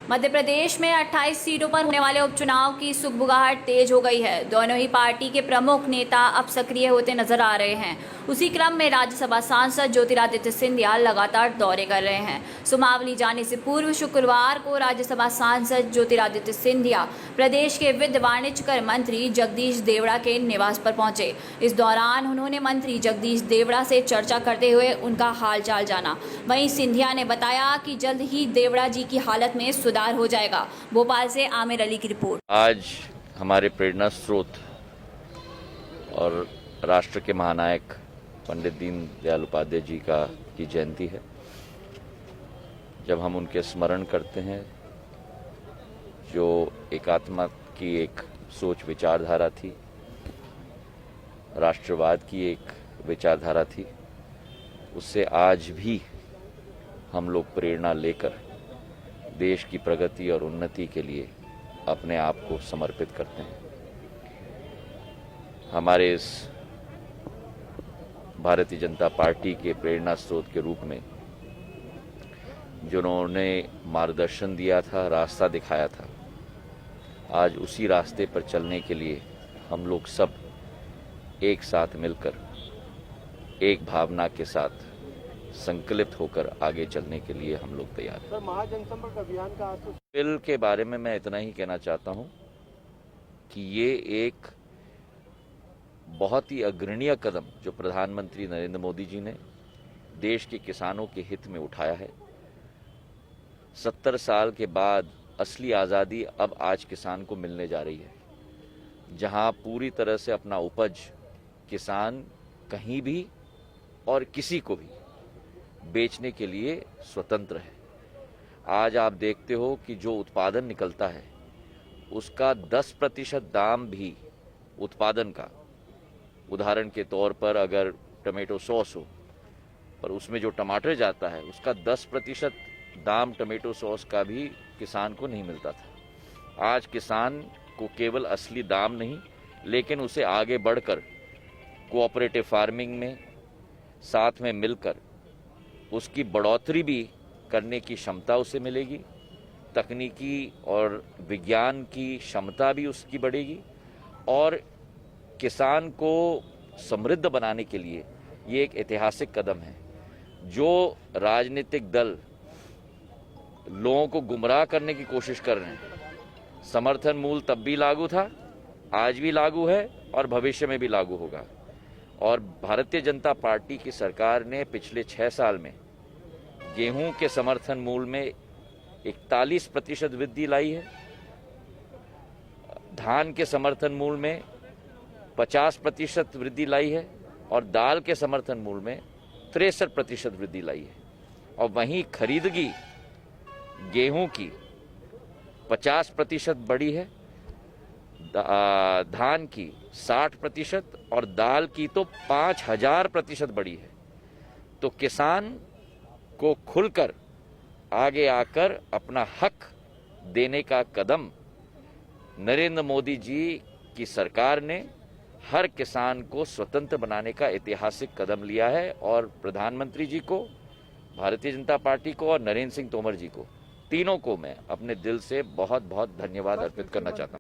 मध्य प्रदेश में 28 सीटों पर होने वाले उपचुनाव की सुगबुगाहट तेज हो गई है। दोनों ही पार्टी के प्रमुख नेता अब सक्रिय होते नजर आ रहे हैं। उसी क्रम में राज्यसभा सांसद ज्योतिरादित्य सिंधिया लगातार दौरे कर रहे हैं। सुमावली जाने से पूर्व शुक्रवार को राज्यसभा सांसद ज्योतिरादित्य सिंधिया प्रदेश के वित्त वाणिज्य कर मंत्री जगदीश देवड़ा के निवास पर पहुंचे। इस दौरान उन्होंने मंत्री जगदीश देवड़ा से चर्चा करते हुए उनका हालचाल जाना। वहीं सिंधिया ने बताया कि जल्द ही देवड़ा जी की हालत में सुधार हो जाएगा। भोपाल से आमिर अली की रिपोर्ट। आज हमारे प्रेरणा स्रोत और राष्ट्र के महानायक पंडित दीनदयाल उपाध्याय जी की जयंती है। जब हम उनके स्मरण करते हैं, जो एकात्मा की एक सोच विचारधारा थी, राष्ट्रवाद की एक विचारधारा थी, उससे आज भी हम लोग प्रेरणा लेकर देश की प्रगति और उन्नति के लिए अपने आप को समर्पित करते हैं। हमारे इस भारतीय जनता पार्टी के प्रेरणा स्रोत के रूप में जिन्होंने मार्गदर्शन दिया था, रास्ता दिखाया था, आज उसी रास्ते पर चलने के लिए हम लोग सब एक साथ मिलकर, एक भावना के साथ संकलित होकर आगे चलने के लिए हम लोग तैयार हैं। सर, महाजनसंपर्क अभियान का बिल के बारे में मैं इतना ही कहना चाहता हूं कि ये एक बहुत ही अग्रणीय कदम जो प्रधानमंत्री नरेंद्र मोदी जी ने देश के किसानों के हित में उठाया है। 70 साल के बाद असली आज़ादी अब आज किसान को मिलने जा रही है, जहां पूरी तरह से अपना उपज किसान कहीं भी और किसी को भी बेचने के लिए स्वतंत्र है। आज आप देखते हो कि जो उत्पादन निकलता है उसका 10% दाम भी उत्पादन का, उदाहरण के तौर पर अगर टमेटो सॉस हो, पर उसमें जो टमाटर जाता है उसका 10% दाम टमेटो सॉस का भी किसान को नहीं मिलता था। आज किसान को केवल असली दाम नहीं, लेकिन उसे आगे बढ़कर कोऑपरेटिव फार्मिंग में साथ में मिलकर उसकी बढ़ोतरी भी करने की क्षमता उसे मिलेगी। तकनीकी और विज्ञान की क्षमता भी उसकी बढ़ेगी और किसान को समृद्ध बनाने के लिए ये एक ऐतिहासिक कदम है। जो राजनीतिक दल लोगों को गुमराह करने की कोशिश कर रहे हैं, समर्थन मूल्य तब भी लागू था, आज भी लागू है और भविष्य में भी लागू होगा। और भारतीय जनता पार्टी की सरकार ने पिछले 6 साल में गेहूं के समर्थन मूल्य में 41% वृद्धि लाई है, धान के समर्थन मूल्य में 50% वृद्धि लाई है और दाल के समर्थन मूल्य में 63% वृद्धि लाई है। और वहीं खरीदगी गेहूं की 50% बढ़ी है, धान की 60% और दाल की तो 5000% बढ़ी है। तो किसान को खुलकर आगे आकर अपना हक देने का कदम नरेंद्र मोदी जी की सरकार ने हर किसान को स्वतंत्र बनाने का ऐतिहासिक कदम लिया है। और प्रधानमंत्री जी को, भारतीय जनता पार्टी को और नरेंद्र सिंह तोमर जी को, तीनों को मैं अपने दिल से बहुत बहुत धन्यवाद अर्पित करना चाहता हूं।